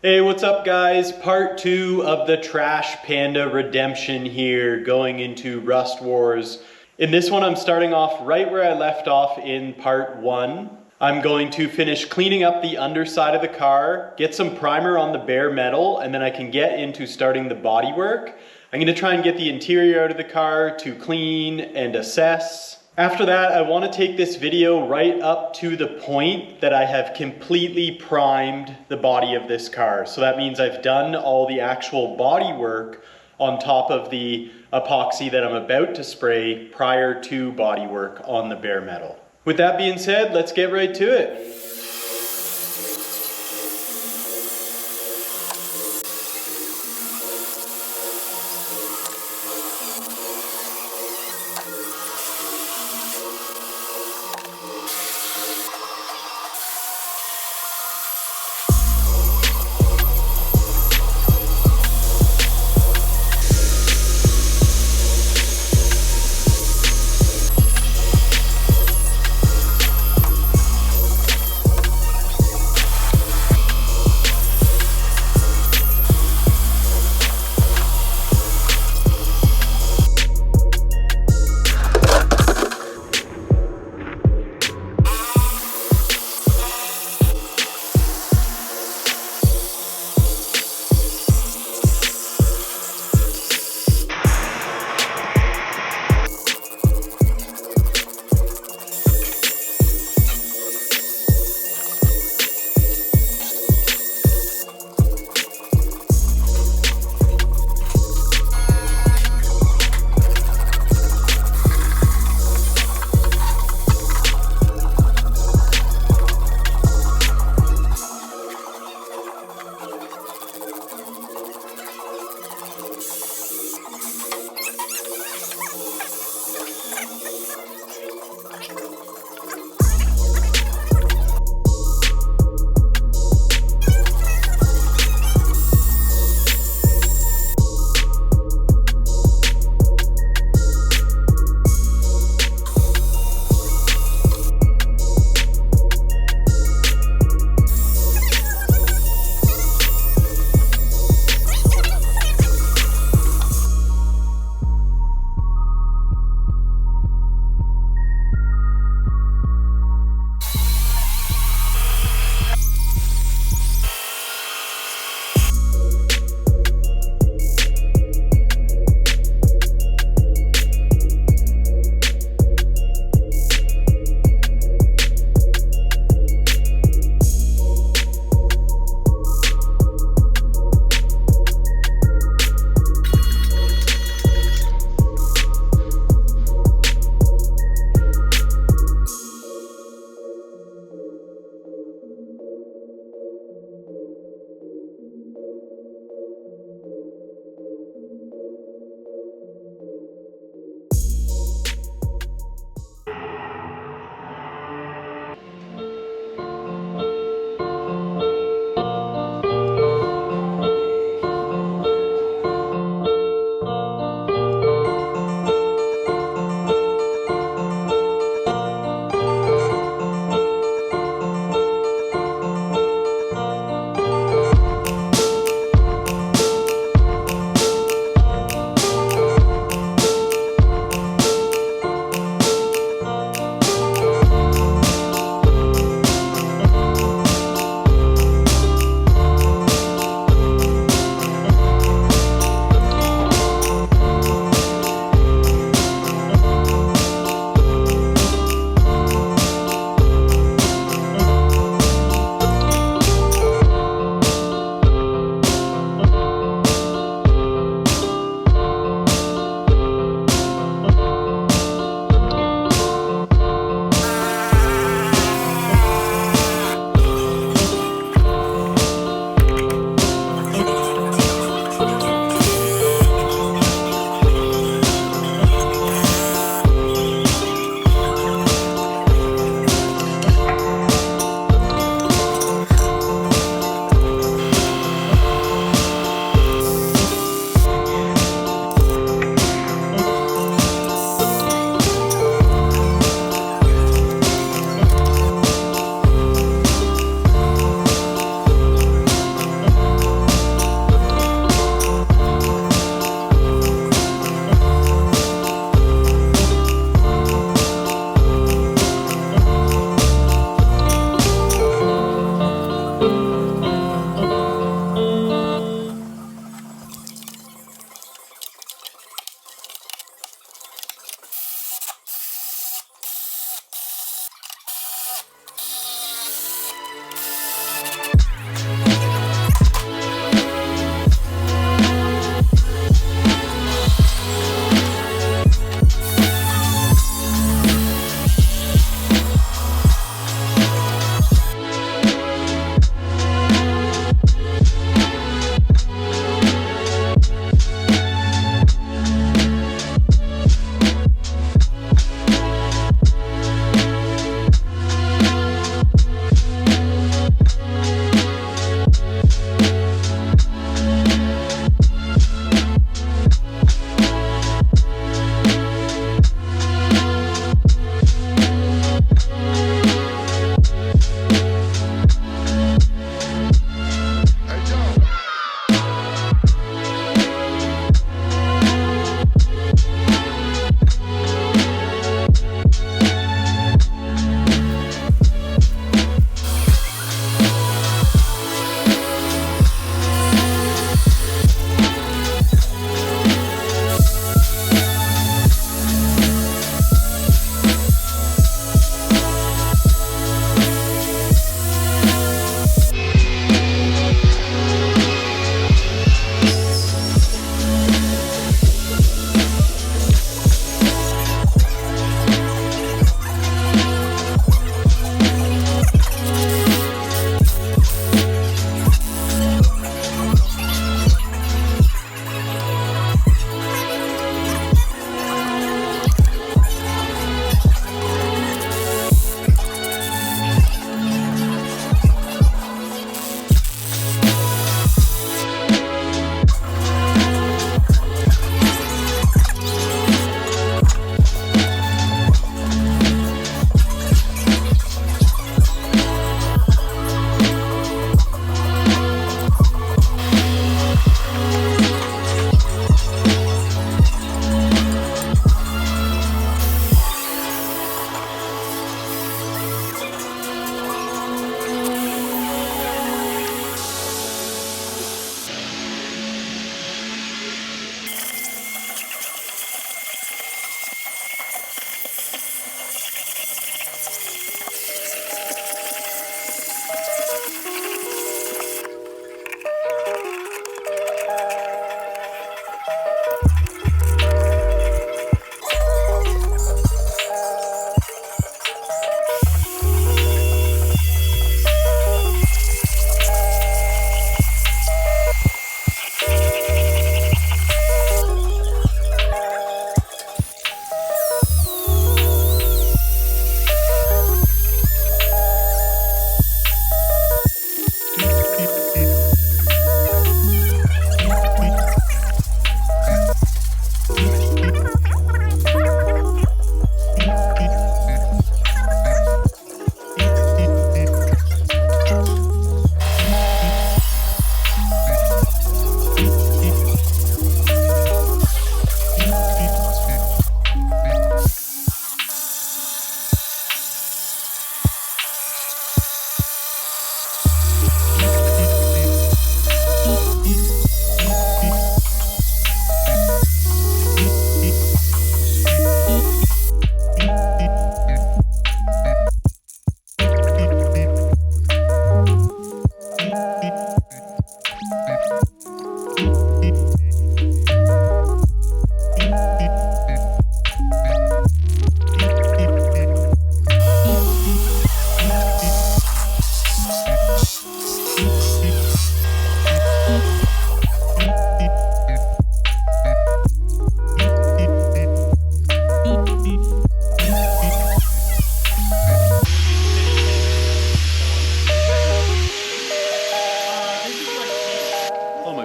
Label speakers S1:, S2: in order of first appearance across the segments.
S1: Hey, what's up guys? Part 2 of the Trash Panda redemption here, going into Rust Wars. In this one, I'm starting off right where I left off in part 1. I'm going to finish cleaning up the underside of the car, get some primer on the bare metal, and then I can get into starting the bodywork. I'm going to try and get the interior out of the car to clean and assess. After that, I want to take this video right up to the point that I have completely primed the body of this car. So that means I've done all the actual body work on top of the epoxy that I'm about to spray prior to body work on the bare metal. With that being said, let's get right to it.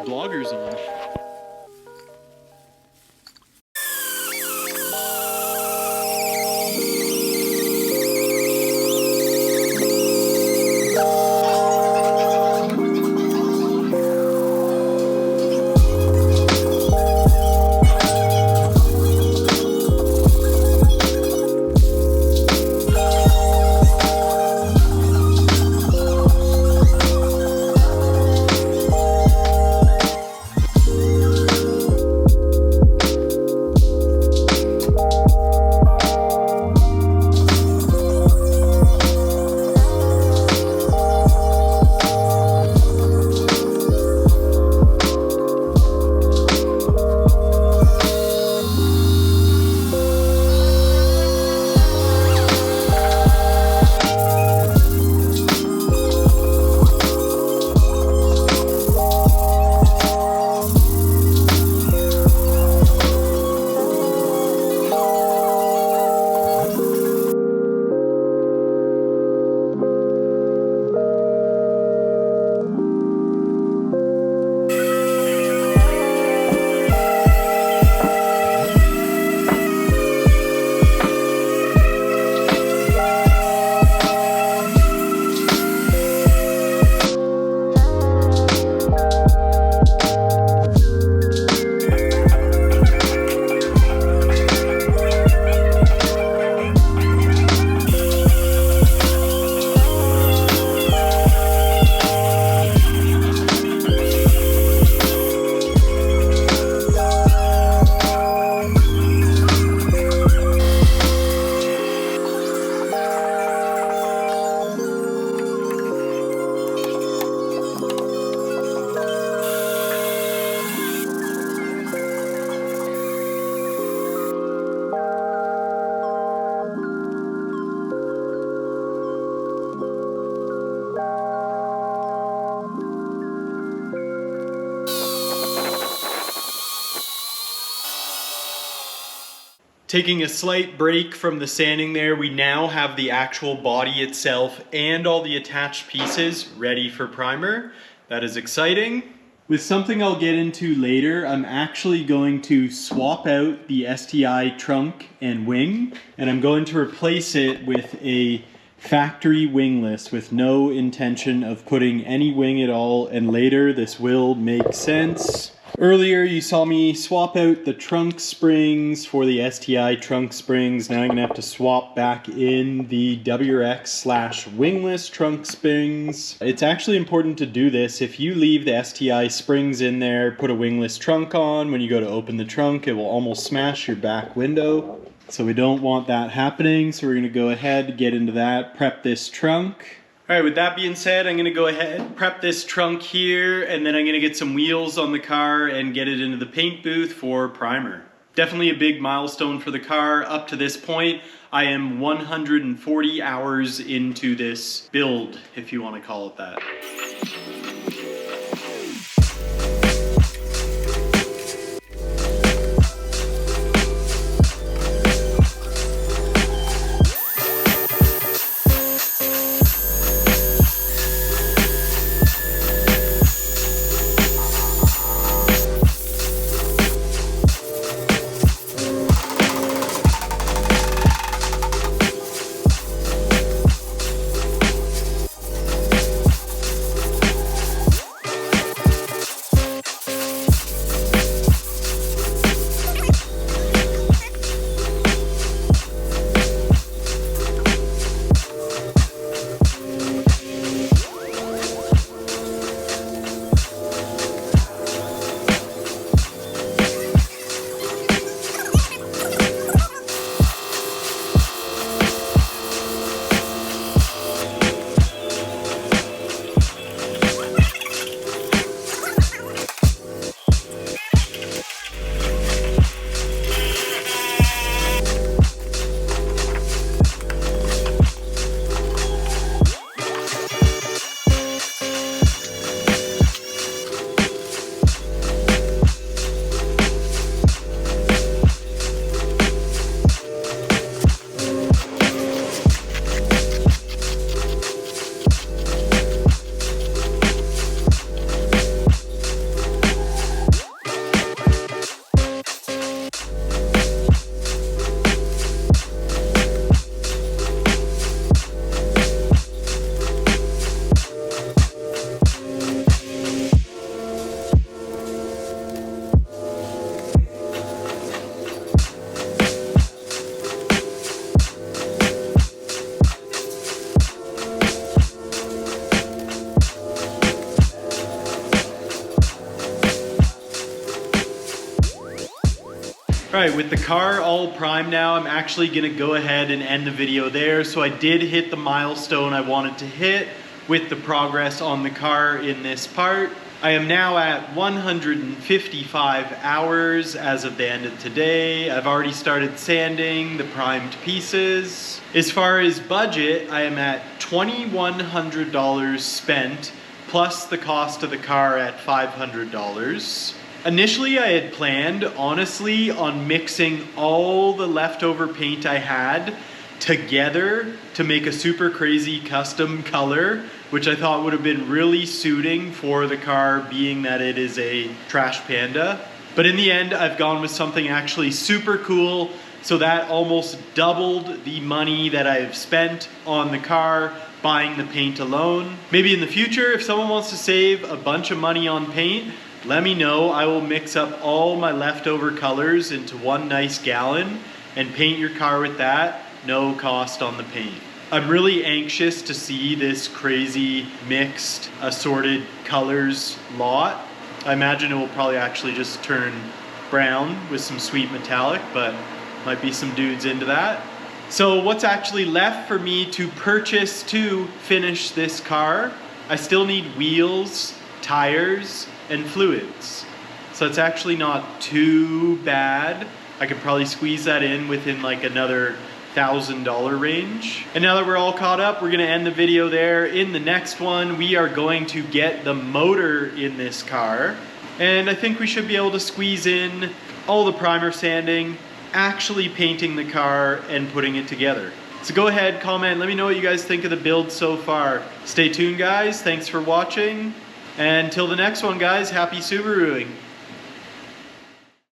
S1: bloggers on. Taking a slight break from the sanding there, we now have the actual body itself and all the attached pieces ready for primer. That is exciting. With something I'll get into later, I'm actually going to swap out the STI trunk and wing, and I'm going to replace it with a factory wingless with no intention of putting any wing at all, and later this will make sense. Earlier you saw me swap out the trunk springs for the STI trunk springs. Now I'm going to have to swap back in the WRX/wingless trunk springs. It's actually important to do this. If you leave the STI springs in there, put a wingless trunk on, when you go to open the trunk it will almost smash your back window. So we don't want that happening, so we're going to go ahead, get into that, prep this trunk. Alright, with that being said, I'm going to go ahead, prep this trunk here, and then I'm going to get some wheels on the car and get it into the paint booth for primer. Definitely a big milestone for the car. Up to this point, I am 140 hours into this build, if you want to call it that. All right, with the car all primed now, I'm actually gonna go ahead and end the video there. So I did hit the milestone I wanted to hit with the progress on the car in this part. I am now at 155 hours as of the end of today. I've already started sanding the primed pieces. As far as budget, I am at $2,100 spent, plus the cost of the car at $500. Initially, I had planned, honestly, on mixing all the leftover paint I had together to make a super crazy custom color, which I thought would have been really suiting for the car, being that it is a Trash Panda. But in the end, I've gone with something actually super cool, so that almost doubled the money that I've spent on the car buying the paint alone. Maybe in the future, if someone wants to save a bunch of money on paint, let me know. I will mix up all my leftover colors into one nice gallon and paint your car with that, no cost on the paint. I'm really anxious to see this crazy mixed assorted colors lot. I imagine it will probably actually just turn brown with some sweet metallic, but might be some dudes into that. So what's actually left for me to purchase to finish this car? I still need wheels, tires, and fluids. So it's actually not too bad. I could probably squeeze that in within like another $1,000 range. And now that we're all caught up, we're gonna end the video there. In the next one, we are going to get the motor in this car. And I think we should be able to squeeze in all the primer sanding, actually painting the car, and putting it together. So go ahead, comment, let me know what you guys think of the build so far. Stay tuned, guys. Thanks for watching. And until the next one, guys, happy Subaruing.